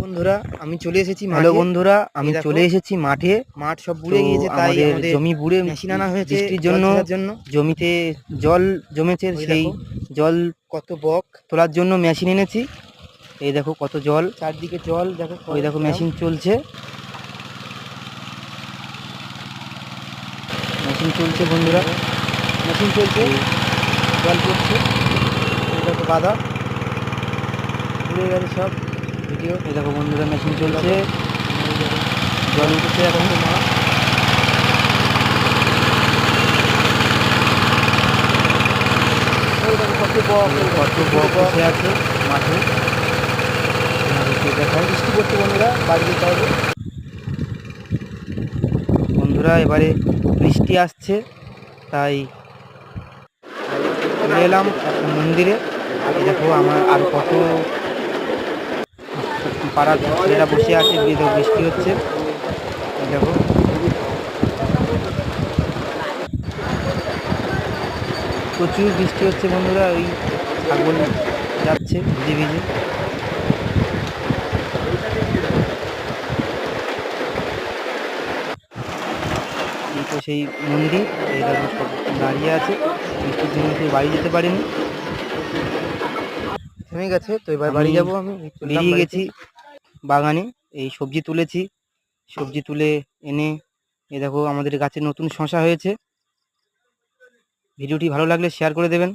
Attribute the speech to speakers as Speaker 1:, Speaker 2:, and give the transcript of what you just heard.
Speaker 1: বন্ধুরা আমি চলে এসেছি
Speaker 2: হ্যালো বন্ধুরা, আমি চলে এসেছি মাঠে।
Speaker 1: মাঠ সব বুড়ে গিয়েছে, তাই আমাদের
Speaker 2: জমি বুড়ে
Speaker 1: মেশিন আনা হয়েছে
Speaker 2: বৃষ্টির জন্য জমিতে জল জমেছে। সেই জল
Speaker 1: কত বক
Speaker 2: তোলার জন্য মেশিন এনেছি। এই দেখো কত জল,
Speaker 1: চারদিকে জল দেখো।
Speaker 2: ওই দেখো মেশিন চলছে, বন্ধুরা,
Speaker 1: মেশিন চলছে, জল পড়ছে। এই দেখো বাধা ঘুরে গেছে সব ভিডিও।
Speaker 2: এই দেখো বন্ধুরা মেশিন চলছে, জল উঠেছে এখন।
Speaker 1: কত বক বসে
Speaker 2: আছে মাঠে,
Speaker 1: দেখায়। বৃষ্টি পড়ছে বন্ধুরা, বাড়ি যেতে হবে।
Speaker 2: বন্ধুরা এবারে বৃষ্টি আসছে, তাই চলে এলাম একটা মন্দিরে। এই দেখো আমার আর কত পাড়ার ছেলেরা বসে আছে, বৃষ্টি হচ্ছে। দেখো প্রচুর বৃষ্টি হচ্ছে বন্ধুরা, ওই ছাগল যাচ্ছে ভিজে ভিজে। এই তো সেই মন্দির, এই দেখো সব দাঁড়িয়ে আছে, বৃষ্টির জন্য কেউ বাড়ি যেতে পারেনি,
Speaker 1: থেমে গেছে। তো এবার বাড়ি যাবো। আমি
Speaker 2: বেরিয়ে গেছি বাগানে, এই সবজি তুলেছি, সবজি তুলে এনে এই দেখো আমাদের গাছে নতুন শসা হয়েছে। ভিডিওটি ভালো লাগলে শেয়ার করে দেবেন।